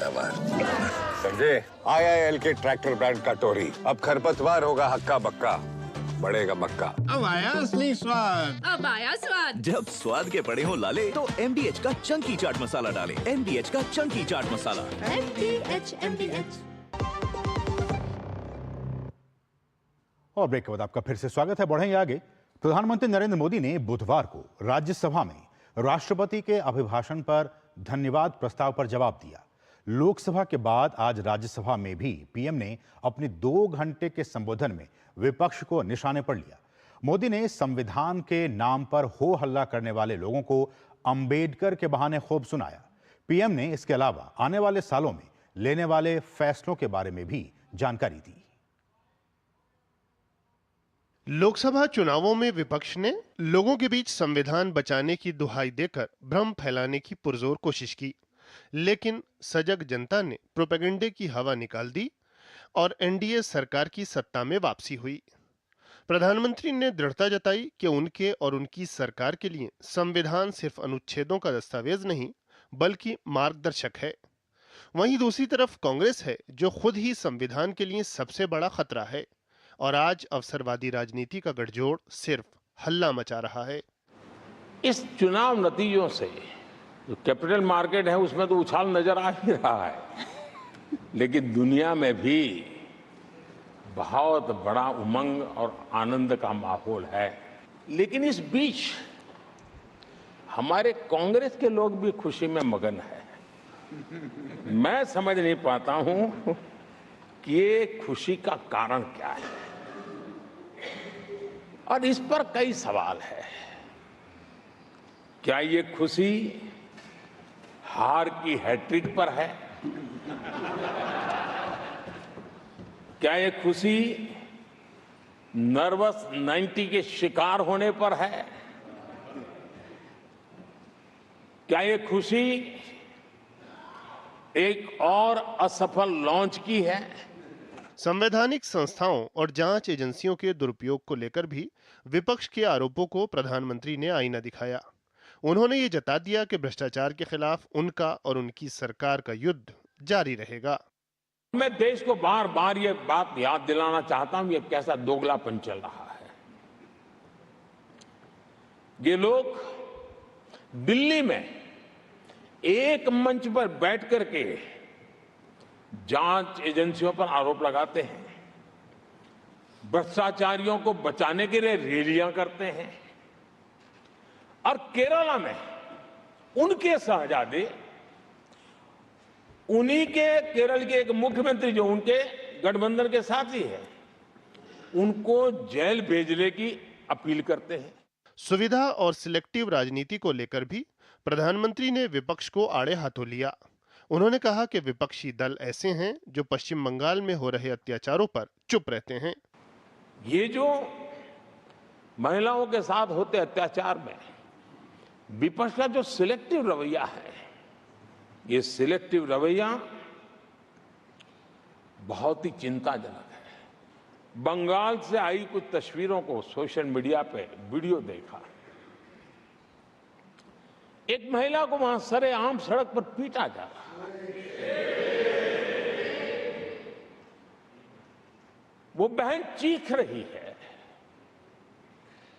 पैदावार। समझे? IIL के ट्रैक्टर ब्रांड का टोरी अब खरपतवार होगा हक्का बक्का, बढ़ेगा मक्का। अब आया असली स्वाद। अब आया स्वाद। जब स्वाद के बड़े हो लाले तो MDH का चंकी चाट मसाला डालें। MDH का चंकी चाट मसाला। MDH। और ब्रेक के बाद आपका फिर से स्वागत है। बढ़ेंगे आगे। प्रधानमंत्री नरेंद्र मोदी ने बुधवार को राज्यसभा में राष्ट्रपति के अभिभाषण पर धन्यवाद प्रस्ताव पर जवाब दिया। लोकसभा के बाद आज राज्यसभा में भी पीएम ने अपने 2 घंटे के संबोधन में विपक्ष को निशाने पर लिया। मोदी ने संविधान के नाम पर हो हल्ला करने वाले लोगों को अंबेडकर के बहाने खूब सुनाया। पीएम ने इसके अलावा आने वाले सालों में लेने वाले फैसलों के बारे में भी जानकारी दी। लोकसभा चुनावों में विपक्ष ने लोगों के बीच संविधान बचाने की दुहाई देकर भ्रम फैलाने की पुरजोर कोशिश की, लेकिन सजग जनता ने प्रोपेगेंडे की हवा निकाल दी और एनडीए सरकार की सत्ता में वापसी हुई। प्रधानमंत्री ने दृढ़ता जताई कि उनके और उनकी सरकार के लिए संविधान सिर्फ अनुच्छेदों का दस्तावेज नहीं बल्कि मार्गदर्शक है। वहीं दूसरी तरफ कांग्रेस है जो खुद ही संविधान के लिए सबसे बड़ा खतरा है और आज अवसरवादी राजनीति का गठजोड़ सिर्फ हल्ला मचा रहा है। इस चुनाव नतीजों से जो कैपिटल मार्केट है उसमें तो उछाल नजर आ ही रहा है, लेकिन दुनिया में भी बहुत बड़ा उमंग और आनंद का माहौल है। लेकिन इस बीच हमारे कांग्रेस के लोग भी खुशी में मगन है। मैं समझ नहीं पाता हूं कि ये खुशी का कारण क्या है, और इस पर कई सवाल है। क्या ये खुशी हार की हैट्रिक पर है? क्या ये खुशी नर्वस 90 के शिकार होने पर है? क्या ये खुशी एक और असफल लॉन्च की है? संवैधानिक संस्थाओं और जांच एजेंसियों के दुरुपयोग को लेकर भी विपक्ष के आरोपों को प्रधानमंत्री ने आईना दिखाया। उन्होंने ये जता दिया कि भ्रष्टाचार के खिलाफ उनका और उनकी सरकार का युद्ध जारी रहेगा। मैं देश को बार बार ये बात याद दिलाना चाहता हूं, ये कैसा दोगलापन चल रहा है। ये लोग दिल्ली में एक मंच पर बैठ करके जांच एजेंसियों पर आरोप लगाते हैं, भ्रष्टाचारियों को बचाने के लिए रैलियां करते हैं, और केरला में उनके शहजादे, उन्हीं के केरल के एक मुख्यमंत्री जो उनके गठबंधन के साथी है, उनको जेल भेजने की अपील करते हैं। सुविधा और सिलेक्टिव राजनीति को लेकर भी प्रधानमंत्री ने विपक्ष को आड़े हाथों लिया। उन्होंने कहा कि विपक्षी दल ऐसे हैं जो पश्चिम बंगाल में हो रहे अत्याचारों पर चुप रहते हैं। ये जो महिलाओं के साथ होते अत्याचार में विपक्ष का जो सिलेक्टिव रवैया है, ये सिलेक्टिव रवैया बहुत ही चिंताजनक है। बंगाल से आई कुछ तस्वीरों को सोशल मीडिया पे वीडियो देखा, एक महिला को वहां सरेआम सड़क पर पीटा जा रहा है। वो बहन चीख रही है,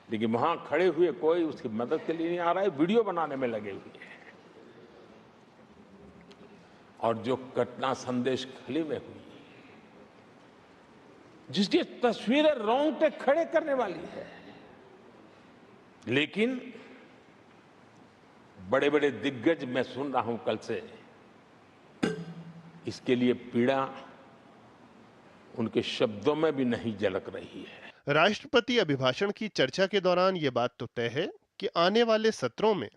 लेकिन वहां खड़े हुए कोई उसकी मदद के लिए नहीं आ रहा है, वीडियो बनाने में लगे हुए हैं। और जो घटना संदेश खली में हुई, जिसकी तस्वीरें रोंगटे खड़े करने वाली है, लेकिन बड़े बड़े दिग्गज मैं सुन रहा हूं कल से, इसके लिए पीड़ा उनके शब्दों में भी नहीं झलक रही है। राष्ट्रपति अभिभाषण की चर्चा के दौरान ये बात तो तय है कि आने वाले सत्रों में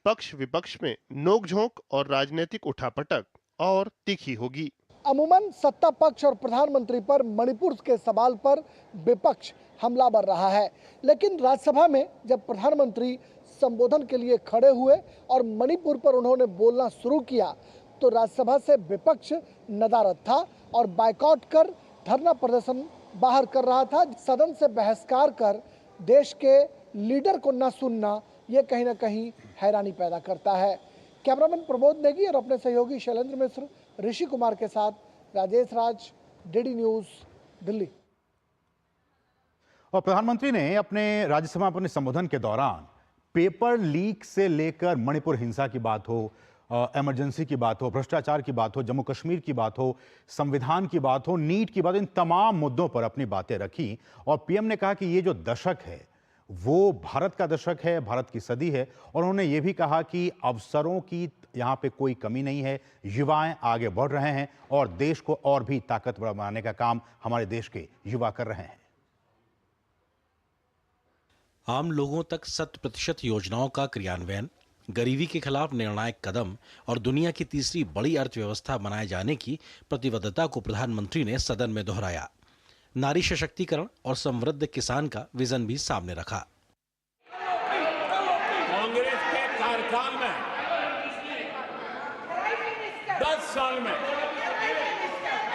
पक्ष विपक्ष में नोकझोंक और राजनीतिक उठापटक और तीखी होगी। अमूमन सत्ता पक्ष और प्रधानमंत्री पर मणिपुर के सवाल पर विपक्ष हमलावर रहा है, लेकिन राज्यसभा में जब प्रधानमंत्री संबोधन के लिए खड़े हुए और मणिपुर पर उन्होंने बोलना शुरू किया तो राज्यसभा से विपक्ष नदारद था और बायकॉट कर धरना प्रदर्शन बाहर कर रहा था। सदन से बहिष्कार कर देश के लीडर को न सुनना ये कहीं ना कहीं हैरानी पैदा करता है। कैमरामैन प्रबोध नेगी और अपने सहयोगी शैलेंद्र मिश्र ऋषि कुमार के साथ राजेश राज, डीडी न्यूज, दिल्ली। और प्रधानमंत्री ने अपने राज्यसभा में अपने संबोधन के दौरान पेपर लीक से लेकर मणिपुर हिंसा की बात हो, इमरजेंसी की बात हो, भ्रष्टाचार की बात हो, जम्मू कश्मीर की बात हो, संविधान की बात हो, नीट की बात हो, इन तमाम मुद्दों पर अपनी बातें रखी। और पीएम ने कहा कि ये जो दशक है वो भारत का दशक है, भारत की सदी है। और उन्होंने ये भी कहा कि अवसरों की यहाँ पे कोई कमी नहीं है, युवाएं आगे बढ़ रहे हैं और देश को और भी ताकतवर बनाने का काम हमारे देश के युवा कर रहे हैं। आम लोगों तक 100% योजनाओं का क्रियान्वयन, गरीबी के खिलाफ निर्णायक कदम और दुनिया की तीसरी बड़ी अर्थव्यवस्था बनाए जाने की प्रतिबद्धता को प्रधानमंत्री ने सदन में दोहराया। नारी सशक्तिकरण और समृद्ध किसान का विजन भी सामने रखा। कांग्रेस के कार्यकाल में 10 साल में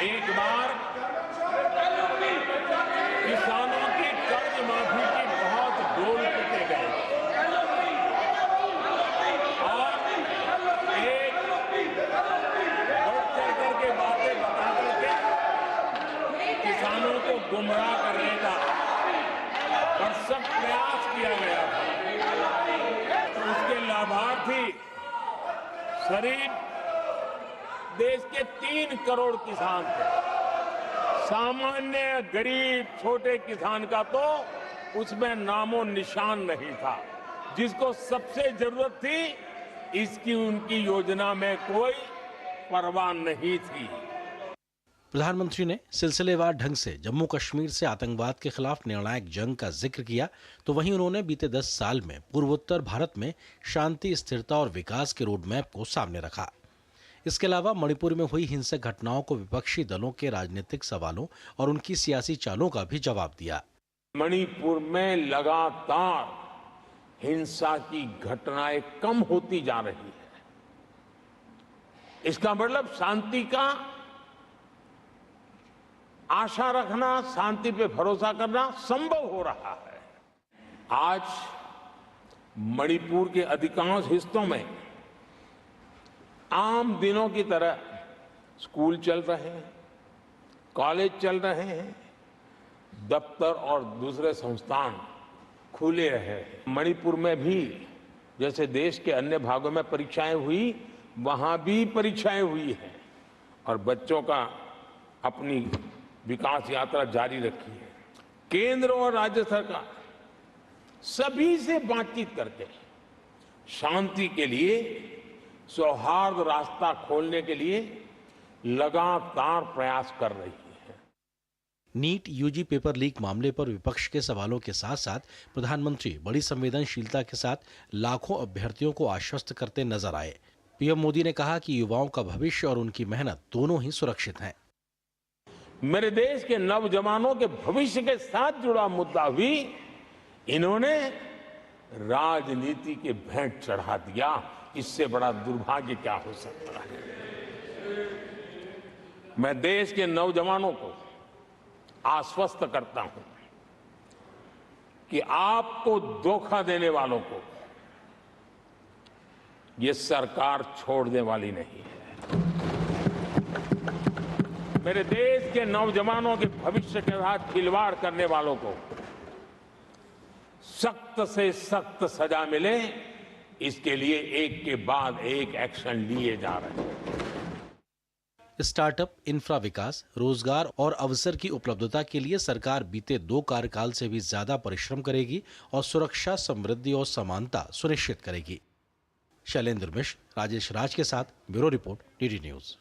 एक बार किसानों की कर्ज माफी की बहुत डोल पिटे गए और एक बढ़ चढ़ करके बातें बता करके किसानों को गुमराह करने का भरसक प्रयास किया गया था। तो उसके लाभार्थी करीब देश के 3 करोड़ किसान थे। सामान्य गरीब छोटे किसान का तो उसमें नामो निशान नहीं था। जिसको सबसे जरूरत थी इसकी उनकी योजना में कोई परवाह नहीं थी। प्रधानमंत्री ने सिलसिलेवार ढंग से जम्मू कश्मीर से आतंकवाद के खिलाफ निर्णायक जंग का जिक्र किया, तो वहीं उन्होंने बीते 10 साल में पूर्वोत्तर भारत में शांति, स्थिरता और विकास के रोड मैप को सामने रखा। इसके अलावा मणिपुर में हुई हिंसक घटनाओं को विपक्षी दलों के राजनीतिक सवालों और उनकी सियासी चालों का भी जवाब दिया। मणिपुर में लगातार हिंसा की घटनाएं कम होती जा रही है। इसका मतलब शांति का आशा रखना, शांति पे भरोसा करना संभव हो रहा है। आज मणिपुर के अधिकांश हिस्सों में आम दिनों की तरह स्कूल चल रहे हैं, कॉलेज चल रहे हैं, दफ्तर और दूसरे संस्थान खुले रहे हैं। मणिपुर में भी जैसे देश के अन्य भागों में परीक्षाएं हुई, वहां भी परीक्षाएं हुई हैं और बच्चों का अपनी विकास यात्रा जारी रखी है। केंद्र और राज्य सरकार सभी से बातचीत करके शांति के लिए, सौहार्द रास्ता खोलने के लिए लगातार प्रयास कर रही है। नीट यूजी पेपर लीक मामले पर विपक्ष के सवालों के साथ साथ प्रधानमंत्री बड़ी संवेदनशीलता के साथ लाखों अभ्यर्थियों को आश्वस्त करते नजर आए। पीएम मोदी ने कहा कि युवाओं का भविष्य और उनकी मेहनत दोनों ही सुरक्षित हैं। मेरे देश के नौजवानों के भविष्य के साथ जुड़ा मुद्दा भी इन्होंने राजनीति के भेंट चढ़ा दिया। इससे बड़ा दुर्भाग्य क्या हो सकता है। मैं देश के नौजवानों को आश्वस्त करता हूं कि आपको धोखा देने वालों को ये सरकार छोड़ने वाली नहीं है। मेरे देश के नौजवानों के भविष्य के साथ खिलवाड़ करने वालों को सख्त से सख्त सजा मिले, इसके लिए एक के बाद एक एक्शन लिए जा रहे हैं। स्टार्टअप, इंफ्रा विकास, रोजगार और अवसर की उपलब्धता के लिए सरकार बीते 2 कार्यकाल से भी ज्यादा परिश्रम करेगी और सुरक्षा, समृद्धि और समानता सुनिश्चित करेगी। शैलेंद्र मिश्र, राजेश राज के साथ ब्यूरो रिपोर्ट, डीडी न्यूज।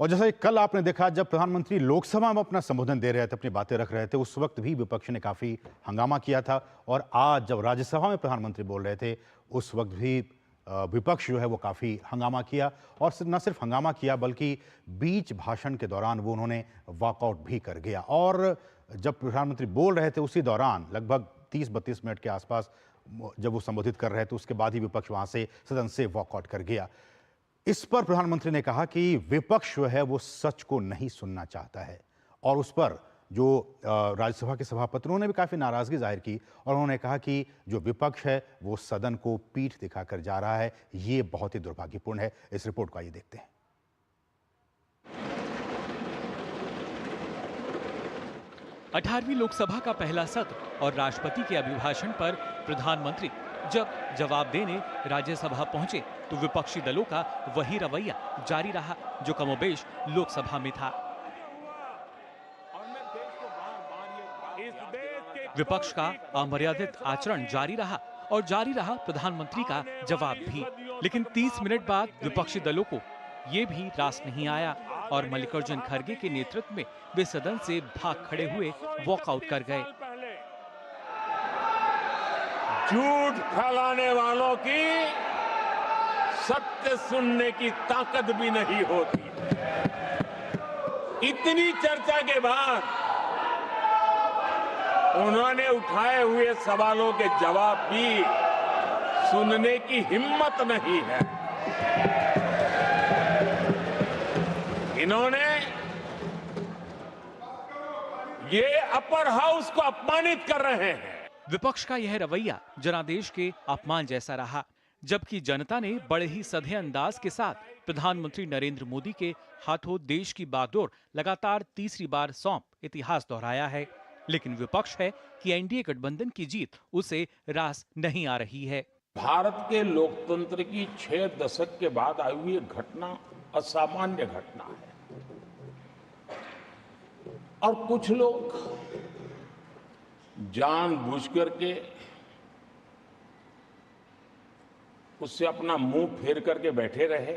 और जैसा कि कल आपने देखा, जब प्रधानमंत्री लोकसभा में अपना संबोधन दे रहे थे, अपनी बातें रख रहे थे, उस वक्त भी विपक्ष ने काफी हंगामा किया था। और आज जब राज्यसभा में प्रधानमंत्री बोल रहे थे, उस वक्त भी विपक्ष जो है वो काफी हंगामा किया। और न सिर्फ हंगामा किया बल्कि बीच भाषण के दौरान वो उन्होंने वॉकआउट भी कर गया। और जब प्रधानमंत्री बोल रहे थे उसी दौरान लगभग 30-32 मिनट के आसपास जब वो संबोधित कर रहे थे, उसके बाद ही विपक्ष वहां से सदन से वॉकआउट कर गया। इस पर प्रधानमंत्री ने कहा कि विपक्ष जो है वो सच को नहीं सुनना चाहता है। और उस पर जो राज्यसभा के सभापति, उन्होंने भी काफी नाराजगी जाहिर की और उन्होंने कहा कि जो विपक्ष है वो सदन को पीठ दिखाकर जा रहा है। ये बहुत ही दुर्भाग्यपूर्ण है। इस रिपोर्ट को आइए देखते हैं। 18वीं लोकसभा का पहला सत्र और राष्ट्रपति के अभिभाषण पर प्रधानमंत्री जब जवाब देने राज्यसभा पहुंचे तो विपक्षी दलों का वही रवैया जारी रहा जो कमोबेश लोकसभा में था। विपक्ष का अमर्यादित आचरण जारी रहा और जारी रहा प्रधानमंत्री का जवाब भी। लेकिन 30 मिनट बाद विपक्षी दलों को ये भी रास नहीं आया और मल्लिकार्जुन खड़गे के नेतृत्व में वे सदन से भाग खड़े हुए वॉकआउट कर गए। झूठ फैलाने वालों की सत्य सुनने की ताकत भी नहीं होती। इतनी चर्चा के बाद उन्होंने उठाए हुए सवालों के जवाब भी सुनने की हिम्मत नहीं है। इन्होंने ये अपर हाउस को अपमानित कर रहे हैं। विपक्ष का यह रवैया जनादेश के अपमान जैसा रहा, जबकि जनता ने बड़े ही सधे अंदाज के साथ प्रधानमंत्री नरेंद्र मोदी के हाथों देश की बागडोर लगातार तीसरी बार सौंप इतिहास दोहराया है। लेकिन विपक्ष है कि एनडीए गठबंधन की जीत उसे रास नहीं आ रही है। भारत के लोकतंत्र की 6 दशक के बाद आई हुई घटना असामान्य घटना है और कुछ लोग जानबूझ करके उससे अपना मुंह फेर करके बैठे रहे।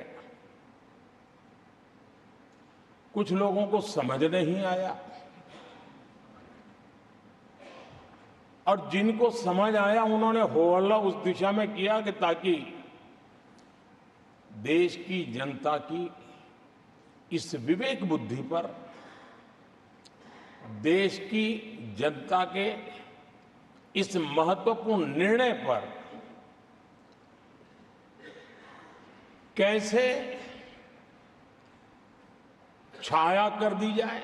कुछ लोगों को समझ नहीं आया और जिनको समझ आया उन्होंने हो हल्ला उस दिशा में किया कि ताकि देश की जनता की इस विवेक बुद्धि पर, देश की जनता के इस महत्वपूर्ण निर्णय पर कैसे छाया कर दी जाए,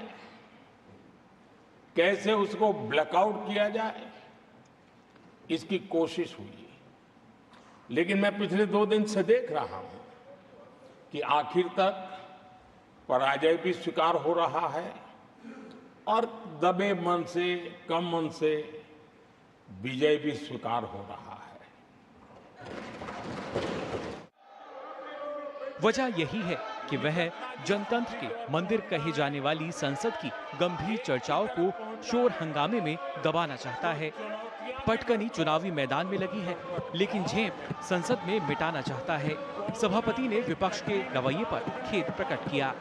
कैसे उसको ब्लैकआउट किया जाए, इसकी कोशिश हुई। लेकिन मैं पिछले 2 दिन से देख रहा हूं कि आखिर तक पराजय भी स्वीकार हो रहा है और दबे मन से, कम मन से विजय भी स्वीकार हो रहा है। वजह यही है कि वह जनतंत्र के मंदिर कहे जाने वाली संसद की गंभीर चर्चाओं को शोर हंगामे में दबाना चाहता है। पटकनी चुनावी मैदान में लगी है, लेकिन झेप संसद में मिटाना चाहता है। सभापति ने विपक्ष के रवैये पर खेद प्रकट किया।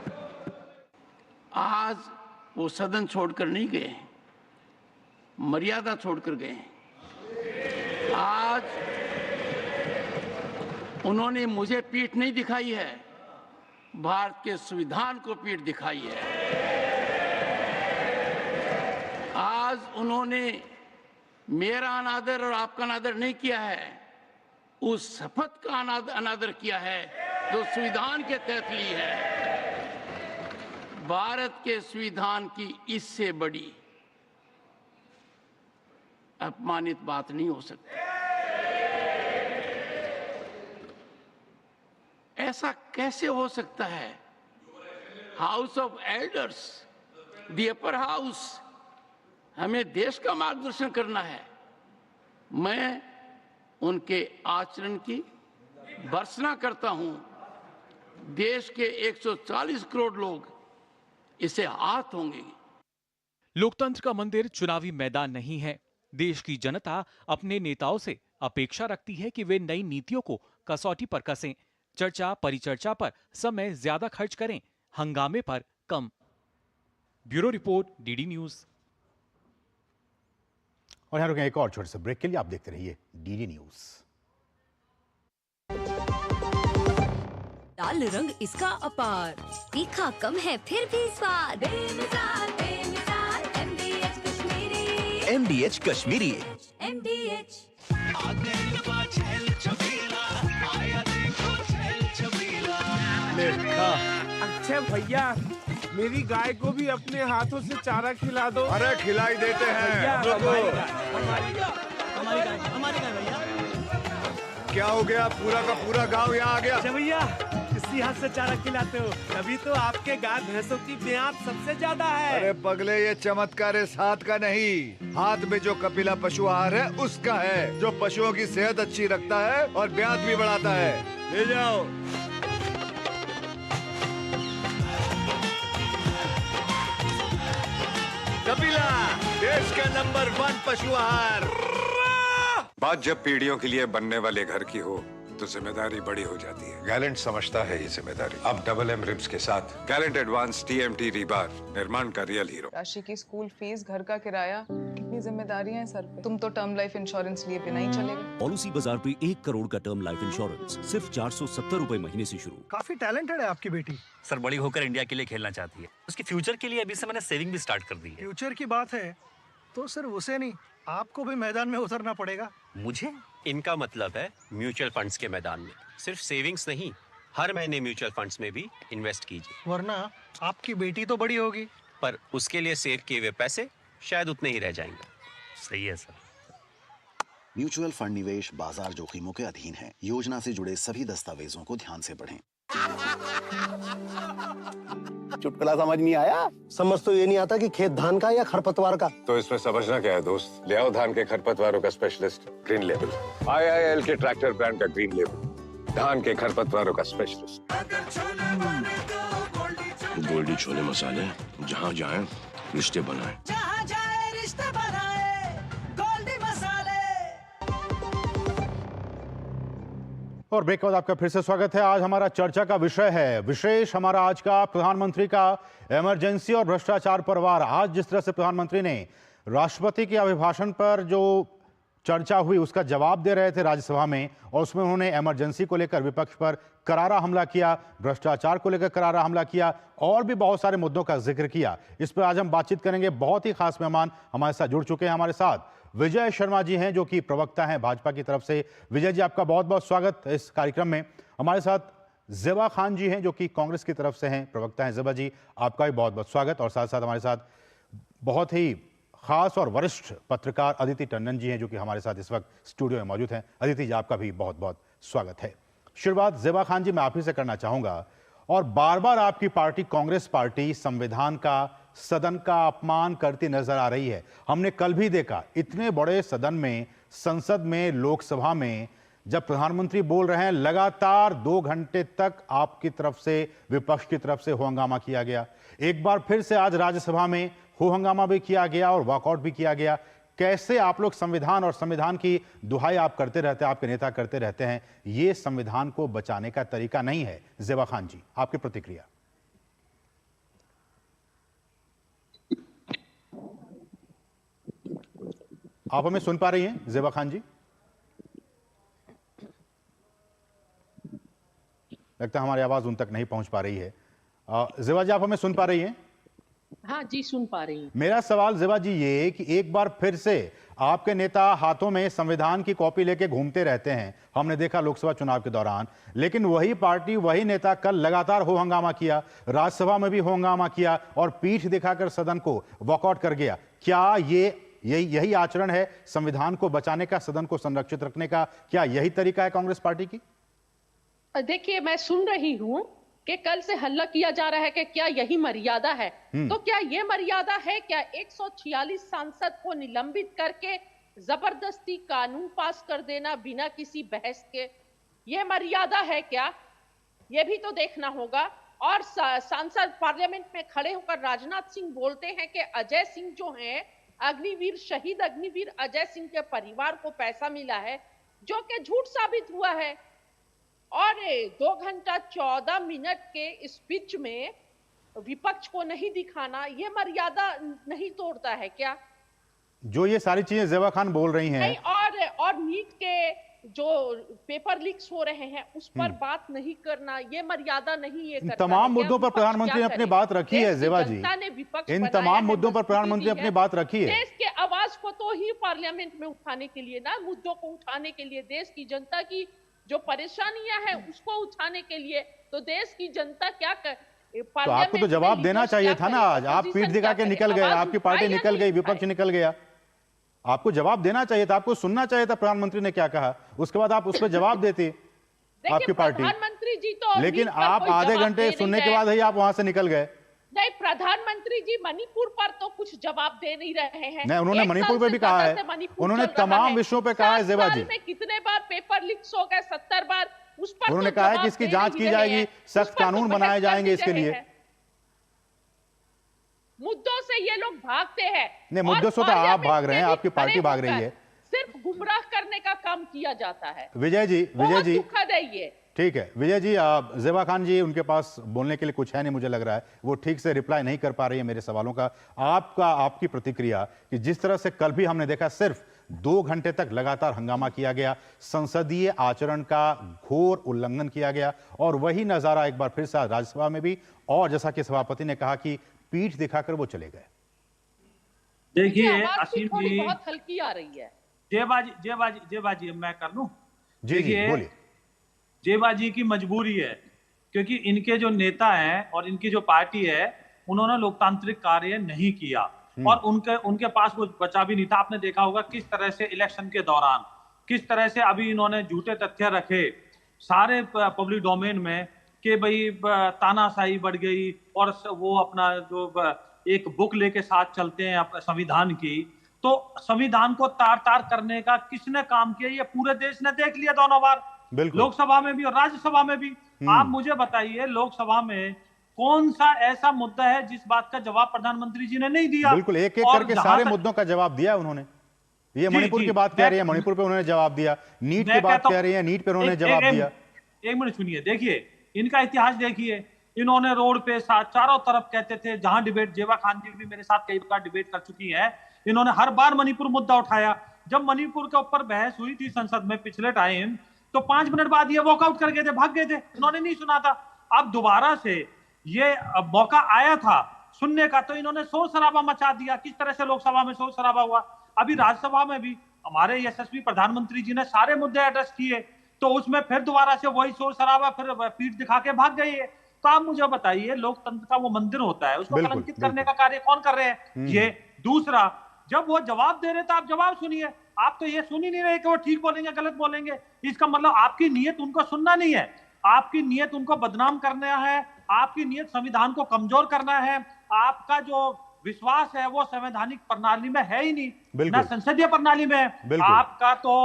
आज वो सदन छोड़कर नहीं गए, मर्यादा छोड़कर गए। आज उन्होंने मुझे पीठ नहीं दिखाई है, भारत के संविधान को पीठ दिखाई है। आज उन्होंने मेरा अनादर और आपका अनादर नहीं किया है, उस शपथ का अनादर किया है जो संविधान के तहत ली है। भारत के संविधान की इससे बड़ी अपमानित बात नहीं हो सकती। ऐसा कैसे हो सकता है? House of elders, the upper house, हमें देश का मार्गदर्शन करना है। मैं उनके आचरण की भर्त्सना करता हूं। देश के 140 करोड़ लोग इसे हाथ होंगे। लोकतंत्र का मंदिर चुनावी मैदान नहीं है। देश की जनता अपने नेताओं से अपेक्षा रखती है कि वे नई नीतियों को कसौटी पर कसें, चर्चा परिचर्चा पर समय ज्यादा खर्च करें, हंगामे पर कम। Bureau report, DD news. और यहाँ रुकें एक और छोटे से ब्रेक के लिए। आप देखते रहिए डीडी न्यूज। लाल रंग इसका अपार, तीखा कम है फिर भी स्वाद। बेमिसाल, बेमिसाल, MDH Kashmiri. MDH Kashmiri. MDH। अच्छा भैया, मेरी गाय को भी अपने हाथों से चारा खिला दो। अरे खिलाई देते हैं। हमारी गाय भैया। क्या हो गया? पूरा का पूरा गांव यहाँ आ गया। भैया, इसी हाथ से चारा खिलाते हो, तभी तो आपके गाय भैंसों की ब्याज सबसे ज्यादा है। अरे पगले, ये चमत्कार इस हाथ का नहीं, हाथ में जो कपिला पशु आहार है उसका है, जो पशुओं की सेहत अच्छी रखता है और ब्याज भी बढ़ाता है। ले जाओ। कपिला, देश का नंबर 1 पशु आहार। बात जब पीढ़ियों के लिए बनने वाले घर की हो तो जिम्मेदारी बड़ी हो जाती है। गैलेंट समझता है ये जिम्मेदारी। अब डबल एम रिब्स के साथ गैलेंट एडवांस TMT रीबार, निर्माण का रियल हीरो। राशि की स्कूल फीस, घर का किराया, कितनी जिम्मेदारियां हैं सर पे। तुम तो टर्म लाइफ इंश्योरेंस लिए बिना ही चलेगा। पॉलिसी बाजार पे 1 करोड़ का टर्म लाइफ इंश्योरेंस सिर्फ 470 रुपए महीने से शुरू। काफी टैलेंटेड है आपकी बेटी। सर बड़ी होकर इंडिया के लिए खेलना चाहती है। उसके फ्यूचर के लिए अभी से मैंने सेविंग भी स्टार्ट कर दी है। फ्यूचर की बात है तो सिर्फ उसे नहीं, आपको भी मैदान में उतरना पड़ेगा। मुझे? इनका मतलब है म्यूचुअल फंड्स के मैदान में। सिर्फ सेविंग्स नहीं, हर महीने म्यूचुअल फंड्स में भी इन्वेस्ट कीजिए। वरना आपकी बेटी तो बड़ी होगी, पर उसके लिए सेव किए हुए पैसे शायद उतने ही रह जाएंगे। सही है सर। म्यूचुअल फंड निवेश बाजार जोखिमों के अधीन है। योजना से जुड़े सभी दस्तावेजों को ध्यान से पढ़ें। चुटकुला समझ नहीं आया? समझ तो ये नहीं आता कि खेत धान का या खरपतवार का। तो इसमें समझना क्या है दोस्त? ले आओ धान के खरपतवारों का स्पेशलिस्ट ग्रीन लेबल। IIL के ट्रैक्टर ब्रांड का ग्रीन लेबल, धान के खरपतवारों का स्पेशलिस्ट। गोल्डी छोले मसाले, जहाँ जाए रिश्ते बनाए। जहाँ जाए रिश्ते बनाए, गोल्डी मसाले। और ब्रेक के बाद आपका फिर से स्वागत है। आज हमारा चर्चा का विषय है विशेष, हमारा आज का प्रधानमंत्री का इमरजेंसी और भ्रष्टाचार पर वार। आज जिस तरह से प्रधानमंत्री ने राष्ट्रपति के अभिभाषण पर जो चर्चा हुई उसका जवाब दे रहे थे राज्यसभा में, और उसमें उन्होंने इमरजेंसी को लेकर विपक्ष पर करारा हमला किया, भ्रष्टाचार को लेकर करारा हमला किया और भी बहुत सारे मुद्दों का जिक्र किया। इस पर आज हम बातचीत करेंगे। बहुत ही खास मेहमान हमारे साथ जुड़ चुके हैं। हमारे साथ विजय शर्मा जी हैं जो कि प्रवक्ता हैं भाजपा की तरफ से। विजय जी, आपका बहुत बहुत स्वागत इस कार्यक्रम में। हमारे साथ ज़ेबा खान जी हैं जो कि कांग्रेस की तरफ से हैं, प्रवक्ता हैं। ज़ेबा जी, आपका भी बहुत बहुत स्वागत। और साथ साथ हमारे साथ बहुत ही खास और वरिष्ठ पत्रकार अदिति टंडन जी हैं जो कि हमारे साथ इस वक्त स्टूडियो में मौजूद हैं। अदिति जी, आपका भी बहुत बहुत स्वागत है। शुरुआत ज़ेबा खान जी मैं आप ही से करना चाहूंगा। और बार बार आपकी पार्टी कांग्रेस पार्टी संविधान का, सदन का अपमान करती नजर आ रही है। हमने कल भी देखा, इतने बड़े सदन में, संसद में, लोकसभा में जब प्रधानमंत्री बोल रहे हैं, लगातार 2 घंटे तक आपकी तरफ से, विपक्ष की तरफ से हो हंगामा किया गया। एक बार फिर से आज राज्यसभा में हो हंगामा भी किया गया और वॉकआउट भी किया गया। कैसे आप लोग संविधान और संविधान की दुहाई आप करते रहते हैं, आपके नेता करते रहते हैं, ये संविधान को बचाने का तरीका नहीं है। ज़ेबा खान जी, आपकी प्रतिक्रिया। आप हमें सुन पा रही हैं ज़ेबा खान जी? लगता है हमारी आवाज उन तक नहीं पहुंच पा रही है। ज़ेबा जी, आप हमें सुन पा रही हैं? हाँ जी, सुन पा रही हूँ। मेरा सवाल ज़ेबा जी ये कि एक बार फिर से आपके नेता हाथों में संविधान की कॉपी लेके घूमते रहते हैं, हमने देखा लोकसभा चुनाव के दौरान, लेकिन वही पार्टी, वही नेता कल लगातार हो हंगामा किया, राज्यसभा में भी हो हंगामा किया और पीठ दिखाकर सदन को वॉकआउट कर गया। क्या यही आचरण है संविधान को बचाने का, सदन को संरक्षित रखने का? क्या यही तरीका है कांग्रेस पार्टी की? देखिए, मैं सुन रही हूँ कि कल से हल्ला किया जा रहा है कि क्या यही मर्यादा है। तो क्या ये मर्यादा है? क्या 146 सांसद को निलंबित करके जबरदस्ती कानून पास कर देना बिना किसी बहस के, ये मर्यादा है क्या? ये भी तो देखना होगा। और सांसद पार्लियामेंट में खड़े होकर राजनाथ सिंह बोलते हैं कि अजय सिंह जो हैं, अग्निवीर, शहीद अग्निवीर अजय सिंह के परिवार को पैसा मिला है, जो कि झूठ साबित हुआ है। और 2 घंटा 14 मिनट के स्पीच में विपक्ष को नहीं दिखाना, ये मर्यादा नहीं तोड़ता है क्या? जो ये सारी चीजें ज़ेबा खान बोल रही हैं, और नीट के जो पेपर लीक्स हो रहे हैं उस पर बात नहीं करना, ये मर्यादा नहीं। ये करता तमाम मुद्दों पर प्रधानमंत्री ने अपनी बात रखी है ज़ेबा जी। इन तमाम मुद्दों पर प्रधानमंत्री ने अपनी बात रखी है। देश के आवाज को तो ही पार्लियामेंट में उठाने के लिए ना, मुद्दों को उठाने के लिए, देश की जनता की जो परेशानियां हैं उसको उठाने के लिए। तो देश की जनता क्या कर, तो आपको तो जवाब देना चाहिए था ना। आज आप पीठ दिखा के निकल गए, आपकी पार्टी निकल गई, विपक्ष निकल गया। आपको जवाब देना चाहिए था, आपको सुनना चाहिए था प्रधानमंत्री ने क्या कहा, उसके बाद आप उस पर जवाब देते। आपकी पार्टी। प्रधानमंत्री जी तो लेकिन नीट पर आप कोई आधे जवाब घंटे दे सुनने नहीं के रहे। बाद ही आप वहां से निकल गए। नहीं, प्रधानमंत्री जी मणिपुर पर तो कुछ जवाब दे नहीं रहे हैं। नहीं, उन्होंने एक मणिपुर साल पे भी से कहा ज्यादा है, से मणिपुर उन्होंने चल रहा तमाम है। विषयों पे कहा है 7 ज़ेबा साल जी। में कितने बार पेपर लीक्स हो गए, 70 बार। उस पर उन्होंने तो कहा है जवाब कि इसकी दे जांच नहीं की रहे जाएगी, हैं। सख्त उस पर तो कानून बहस बनाए कर जाएंगे ही इसके रहे लिए। हैं। मुद्दों से ये लोग भागते हैं। नहीं, और मुद्दों से तो आप पार्लियामेंट भाग रहे हैं, में भी आपकी पार्टी खड़े भाग रही होकर है। सिर्फ गुमराह करने का काम किया जाता है। विजय जी, बहुत दुखद है ये। ठीक है विजय जी, ज़ेबा खान जी उनके पास बोलने के लिए कुछ है नहीं, मुझे लग रहा है वो ठीक से रिप्लाई नहीं कर पा रही है मेरे सवालों का। आपकी प्रतिक्रिया कि जिस तरह से कल भी हमने देखा सिर्फ 2 घंटे तक लगातार हंगामा किया गया, संसदीय आचरण का घोर उल्लंघन किया गया, और वही नजारा एक बार फिर से राज्यसभा में भी, और जैसा कि सभापति ने कहा कि पीठ दिखाकर वो चले गए। देखिए आवाज भी असीम थोड़ी जी, बहुत हल्की आ रही है। जेबाजी मैं कर लूं? जी देखिए, बोलिए। जेबाजी की मजबूरी है, क्योंकि इनके जो नेता हैं और इनकी जो पार्टी है उन्होंने लोकतांत्रिक कार्य नहीं किया, और उनके पास कुछ बचा भी नहीं था। आपने देखा होगा किस तरह से इलेक्शन के दौरान किस तरह से अभी इन्होंने झूठे तथ्य रखे सारे पब्लिक डोमेन में कि भाई तानाशाही बढ़ गई, और वो अपना जो एक बुक लेके साथ चलते हैं संविधान की, तो संविधान को तार तार करने का किसने काम किया ये पूरे देश ने देख लिया दोनों बार, लोकसभा में भी और राज्यसभा में भी। आप मुझे बताइए लोकसभा में कौन सा ऐसा मुद्दा है जिस बात का जवाब प्रधानमंत्री जी ने नहीं दिया? बिल्कुल, एक एक करके सारे मुद्दों का जवाब दिया उन्होंने। ये मणिपुर की बात कह रही है, मणिपुर पे उन्होंने जवाब दिया। नीट की बात कह रही है, नीट पे उन्होंने जवाब दिया। एक मिनट सुनिए, देखिए इनका इतिहास देखिए। इन्होंने रोड पे चारों तरफ कहते थे, जहां डिबेट, ज़ेबा खान जी भी मेरे साथ कई बार डिबेट कर चुकी है, इन्होंने हर बार मणिपुर मुद्दा उठाया। जब मणिपुर के ऊपर बहस हुई थी संसद में पिछले टाइम, तो 5 मिनट बाद ये वॉकआउट कर गए थे, भाग गए थे, इन्होंने नहीं सुना था। अब दोबारा से ये मौका आया था सुनने का, तो इन्होंने शोर शराबा मचा दिया। किस तरह से लोकसभा में शोर शराबा हुआ, अभी राज्यसभा में भी हमारे यशस्वी प्रधानमंत्री जी ने सारे मुद्दे एड्रेस किए, तो उसमें फिर दोबारा से वही शोर शराबा, फिर पीठ दिखा के भाग गए। तो आप मुझे बताइए, लोकतंत्र का वो मंदिर होता है, उसको कलंकित करने का कार्य कौन कर रहे हैं? ये दूसरा, जब वो जवाब दे रहे थे आप जवाब सुनिए। आप तो ये सुन ही नहीं रहे कि वो ठीक बोलेंगे गलत बोलेंगे। इसका मतलब आपकी नीयत उनको सुनना नहीं है, आपकी नीयत उनको बदनाम करना है, आपकी नीयत संविधान को कमजोर करना है। आपका जो विश्वास है वो संवैधानिक प्रणाली में है ही नहीं, ना संसदीय प्रणाली में। आपका तो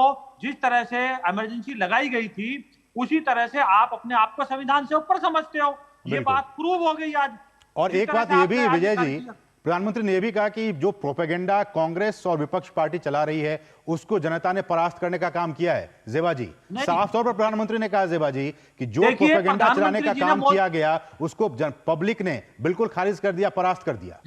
जिस तरह से इमरजेंसी लगाई गई थी उसी तरह से आप अपने आप को संविधान से ऊपर समझते हो। ये बात प्रूव हो गई आज। और एक बात ये भी विजय जी, प्रधानमंत्री ने यह भी कहा कि जो प्रोपेगेंडा कांग्रेस और विपक्ष पार्टी चला रही है उसको जनता ने परास्त करने का काम किया है। ज़ेबा जी, साफ तौर पर प्रधानमंत्री ने कहा ज़ेबा जी कि जो प्रोपेगेंडा चलाने का काम किया गया उसको पब्लिक ने बिल्कुल खारिज कर दिया, परास्त कर दिया।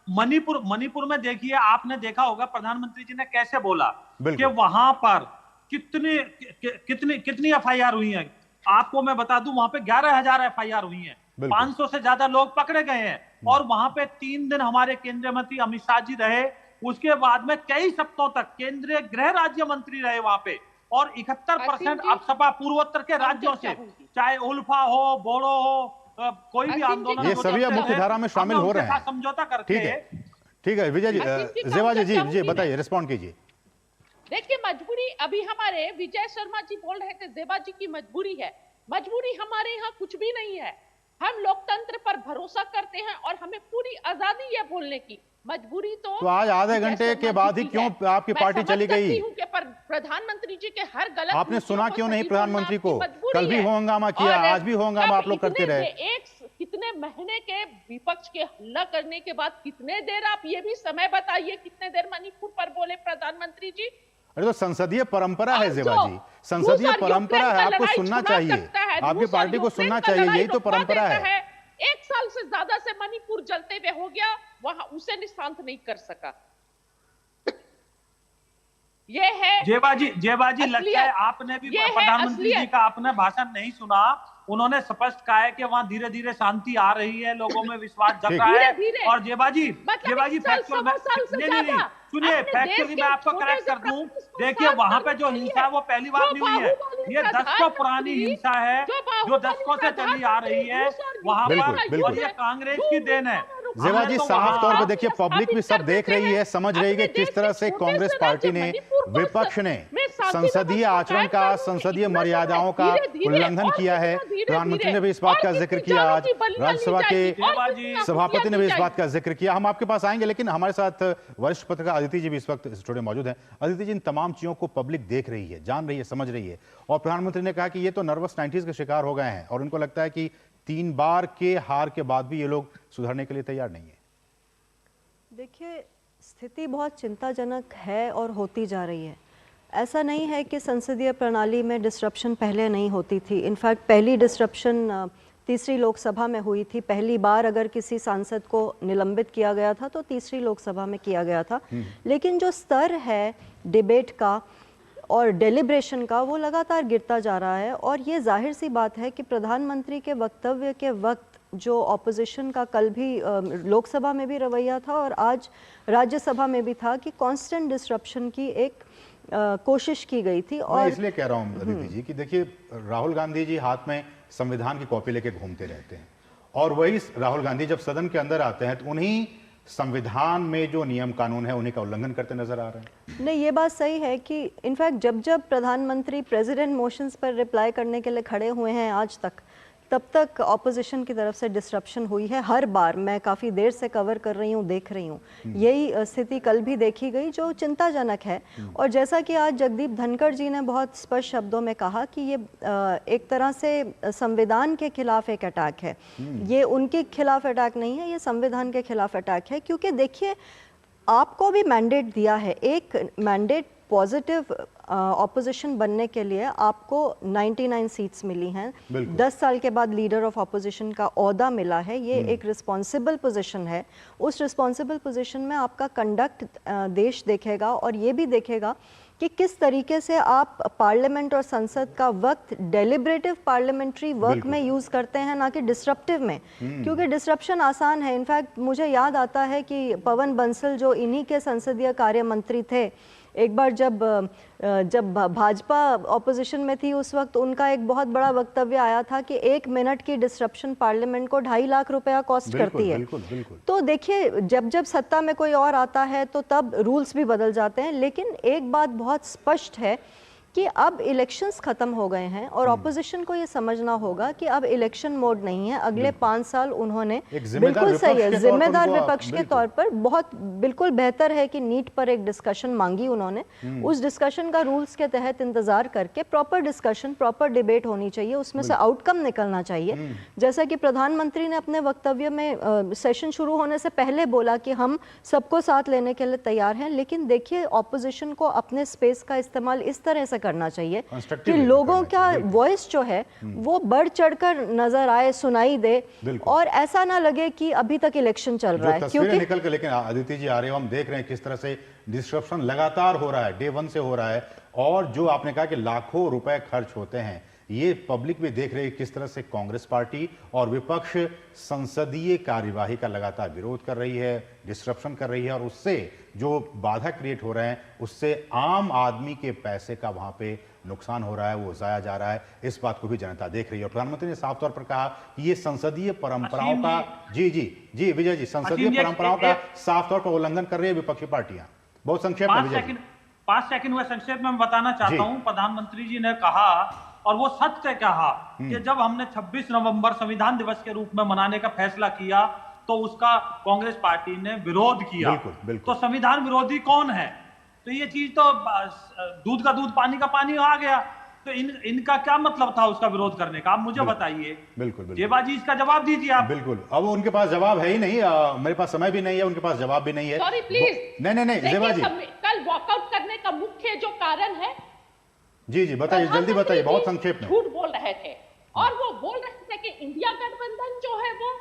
मणिपुर में देखिए, आपने देखा होगा प्रधानमंत्री जी ने कैसे बोला कि वहां पर कितनी एफआईआर हुई है। आपको मैं बता दूं, वहां पे 11,000 एफआईआर हुई हैं, 500 से ज्यादा लोग पकड़े गए हैं, और वहां पे 3 दिन हमारे केंद्रीय मंत्री अमित शाह जी रहे। उसके बाद में कई सप्ताहों तक केंद्रीय गृह राज्य मंत्री रहे वहां पे, और 71% अपसपा पूर्वोत्तर के राज्यों से, चाहे उल्फा हो, बोडो हो, कोई भी आंदोलन, ये सभी अब मुख्य धारा में शामिल हो रहे हैं। समझौता करके। ठीक है विजय जी, ज़ेबा जी बताइए, रिस्पॉन्ड कीजिए। देखिए, मजबूरी, अभी हमारे विजय शर्मा जी बोल रहे थे ज़ेबा जी की मजबूरी है। मजबूरी हमारे यहाँ कुछ भी नहीं है। हम लोकतंत्र पर भरोसा करते हैं और हमें पूरी आजादी है बोलने की। मजबूरी तो आज आधे घंटे के बाद ही क्यों आपकी पार्टी चली गई? पर प्रधानमंत्री जी के हर गलत आपने सुना क्यों नहीं प्रधानमंत्री को? कल भी हो हंगामा किया, आज भी हो हंगामा आप लोग करते रहे। कितने महीने के विपक्ष के हल्ला करने के बाद कितने देर, आप ये भी समय बताइए, कितने देर मणिपुर पर बोले प्रधानमंत्री जी? अरे तो संसदीय परंपरा है ज़ेबा जी, संसदीय परंपरा है, आपको सुनना चाहिए, आपकी पार्टी को सुनना चाहिए, यही तो परंपरा है। 1 साल से ज्यादा से मणिपुर जलते हुए हो गया, वहां उसे शांत नहीं कर सका। ये है ज़ेबा जी लगता है आपने भी प्रधानमंत्री जी का आपने भाषण नहीं सुना। उन्होंने स्पष्ट कहा है कि वहां धीरे धीरे शांति आ रही है, लोगों में विश्वास जग रहा है। और ज़ेबा जी फैक्चुअल नहीं सुनिए, फैक्चुअली मैं आपको करेक्ट कर दूं। देखिए, वहां पे जो हिंसा है वो पहली बार नहीं हुई है, ये दशकों पुरानी हिंसा है जो दशकों से चली आ रही है वहां पर, और ये कांग्रेस की देन है। जेवा जी, साफ तौर पर देखिए, पब्लिक भी सब देख रही है, समझ रही है कि किस तरह से कांग्रेस पार्टी ने, विपक्ष ने संसदीय आचरण का, संसदीय मर्यादाओं का उल्लंघन किया है। प्रधानमंत्री ने भी इस बात का जिक्र किया, आज राज्यसभा के सभापति ने भी इस बात का जिक्र किया। हम आपके पास आएंगे, लेकिन हमारे साथ वरिष्ठ पत्रकार अदिति जी भी इस वक्त स्टूडियो मौजूद हैं। अदिति जी, इन तमाम चीजों को पब्लिक देख रही है, जान रही है, समझ रही है, और प्रधानमंत्री ने कहा कि ये तो नर्वस 90s के शिकार हो गए हैं और उनको लगता है कि 3 बार के हार के बाद भी ये लोग सुधरने के लिए तैयार नहीं है। देखिए, स्थिति बहुत चिंताजनक है और होती जा रही है। ऐसा नहीं है कि संसदीय प्रणाली में डिस्रप्शन पहले नहीं होती थी। इनफैक्ट पहली डिस्रप्शन तीसरी लोकसभा में हुई थी। पहली बार अगर किसी सांसद को निलंबित किया गया था तो तीसरी लोकसभा में किया गया था। लेकिन जो स्तर है डिबेट का और डेलिब्रेशन का, वो लगातार गिरता जा रहा है। और ये जाहिर सी बात है कि प्रधानमंत्री के वक्तव्य के वक्त जो ऑपोजिशन का कल भी लोकसभा में भी रवैया था और आज राज्यसभा में भी था कि कांस्टेंट डिसरप्शन की एक कोशिश की गई थी। और मैं इसलिए कह रहा हूं अदिति जी कि देखिए, राहुल गांधी जी हाथ में संविधान की कॉपी लेके घूमते रहते हैं, और वही राहुल गांधी जब सदन के अंदर आते हैं तो उन्हीं संविधान में जो नियम कानून है उन्हीं का उल्लंघन करते नजर आ रहे हैं। नहीं, ये बात सही है कि इनफैक्ट जब जब प्रधानमंत्री प्रेसिडेंट मोशंस पर रिप्लाई करने के लिए खड़े हुए हैं आज तक, तब तक ऑपोजिशन की तरफ से डिसरप्शन हुई है। हर बार मैं काफ़ी देर से कवर कर रही हूँ, देख रही हूँ, यही स्थिति कल भी देखी गई, जो चिंताजनक है। और जैसा कि आज जगदीप धनखड़ जी ने बहुत स्पष्ट शब्दों में कहा कि ये एक तरह से संविधान के खिलाफ एक अटैक है। ये उनके खिलाफ अटैक नहीं है, ये संविधान के खिलाफ अटैक है। क्योंकि देखिए, आपको भी मैंडेट दिया है, एक मैंडेट पॉजिटिव ऑपोजिशन बनने के लिए आपको 99 सीट्स मिली हैं, 10 साल के बाद लीडर ऑफ ऑपोजिशन का ओहदा मिला है। ये एक रिस्पॉन्सिबल पोजीशन है। उस रिस्पॉन्सिबल पोजीशन में आपका कंडक्ट देश देखेगा और ये भी देखेगा कि किस तरीके से आप पार्लियामेंट और संसद का वक्त डेलिब्रेटिव पार्लियामेंट्री वर्क में यूज़ करते हैं, ना कि डिस्ट्रप्टिव में। क्योंकि डिस्ट्रप्शन आसान है। इनफैक्ट मुझे याद आता है कि पवन बंसल जो इन्हीं के संसदीय कार्य मंत्री थे, एक बार जब भाजपा ऑपोजिशन में थी उस वक्त उनका एक बहुत बड़ा वक्तव्य आया था कि 1 मिनट की डिस्ट्रप्शन पार्लियामेंट को 2.5 लाख रुपया कॉस्ट करती है। बिल्कुल। तो देखिए, जब जब सत्ता में कोई और आता है तो तब रूल्स भी बदल जाते हैं। लेकिन एक बात बहुत स्पष्ट है कि अब इलेक्शंस खत्म हो गए हैं और ऑपोजिशन को ये समझना होगा कि अब इलेक्शन मोड नहीं है। अगले 5 साल उन्होंने, बिल्कुल सही है, जिम्मेदार विपक्ष के तौर पर बहुत बिल्कुल बेहतर है कि नीट पर एक डिस्कशन मांगी उन्होंने। उस डिस्कशन का रूल्स के तहत इंतजार करके प्रॉपर डिस्कशन, प्रॉपर डिबेट होनी चाहिए, उसमें से आउटकम निकलना चाहिए। जैसा कि प्रधानमंत्री ने अपने वक्तव्य में सेशन शुरू होने से पहले बोला कि हम सबको साथ लेने के लिए तैयार हैं। लेकिन देखिए, ऑपोजिशन को अपने स्पेस का इस्तेमाल इस तरह से करना चाहिए कि लोगों का वॉइस जो है वो बढ़ चढ़कर नजर आए, सुनाई दे, और ऐसा ना लगे कि अभी तक इलेक्शन चल रहा है। क्योंकि निकल के, लेकिन अदिति जी आ रहे हो, हम देख रहे हैं किस तरह से डिस्ट्रप्शन लगातार हो रहा है, डे 1 से हो रहा है। और जो आपने कहा कि लाखों रुपए खर्च होते हैं, ये पब्लिक भी देख रही है किस तरह से कांग्रेस पार्टी और विपक्ष संसदीय कार्यवाही का लगातार विरोध कर रही है, डिस्ट्रप्शन कर रही है, और उससे जो बाधा क्रिएट हो रहे हैं उससे आम आदमी के पैसे का वहां पे नुकसान हो रहा है, वो जाया जा रहा है। इस बात को भी जनता देख रही है। और प्रधानमंत्री ने साफ तौर पर कहा कि ये संसदीय परंपराओं का, जी विजय जी, संसदीय परंपराओं का साफ तौर पर उल्लंघन कर रही है विपक्षी पार्टियां। बहुत संक्षेप में विजय जी। 5 सेकंड में संक्षेप में बताना चाहता हूं। प्रधानमंत्री जी ने कहा, और वो सच से कहा, कि जब हमने 26 नवंबर संविधान दिवस के रूप में मनाने का फैसला किया तो उसका कांग्रेस पार्टी ने विरोध किया। बिल्कुल। तो संविधान विरोधी कौन है? तो ये चीज तो दूध का दूध, पानी का पानी आ गया। तो इनका क्या मतलब था उसका विरोध करने का? आप मुझे बताइए। बिल्कुल। जेबाजी, इसका जवाब दीजिए आप। बिल्कुल। अब उनके पास जवाब है ही नहीं, मेरे पास समय भी नहीं है, उनके पास जवाब भी नहीं है। Sorry please. नहीं जेबाजी, कल वॉकआउट करने का मुख्य जो कारण है, जी बताइए, जल्दी बताइए, बहुत संक्षेप में। झूठ बोल रहे थे और वो बोल रहे थे कि इंडिया गठबंधन जो है वो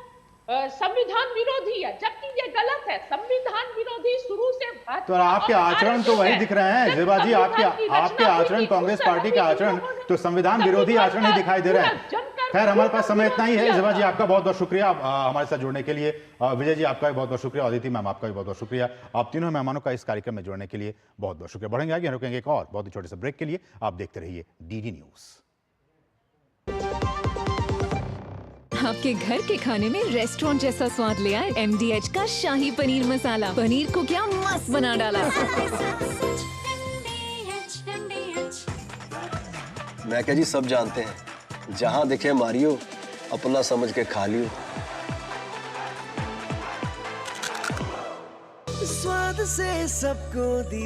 संविधान विरोधी है, जबकि ये गलत है। संविधान विरोधी शुरू से तो आपके आचरण तो वही दिख रहे हैं जेबाजी, आपके आचरण, कांग्रेस पार्टी के आचरण तो संविधान विरोधी आचरण ही दिखाई दे रहा है। खैर, हमारे पास समय इतना ही है। जेबाजी, आपका बहुत बहुत शुक्रिया हमारे साथ जुड़ने के लिए। विजय जी, आपका भी बहुत बहुत शुक्रिया। अदिति मैम, आपका भी बहुत बहुत शुक्रिया। आप तीनों मेहमानों का इस कार्यक्रम में जुड़ने के लिए बहुत बहुत शुक्रिया। बढ़ेंगे आगे, रुकेंगे एक और बहुत ही छोटे से ब्रेक के लिए। आप देखते रहिए DD न्यूज। आपके घर के खाने में रेस्टोरेंट जैसा स्वाद ले आए MDH का शाही पनीर मसाला। पनीर को क्या मस्त बना डाला। मैं क्या जी, सब जानते हैं, जहाँ दिखे मारियो, अपना समझ के खा लियो। स्वाद से सबको दी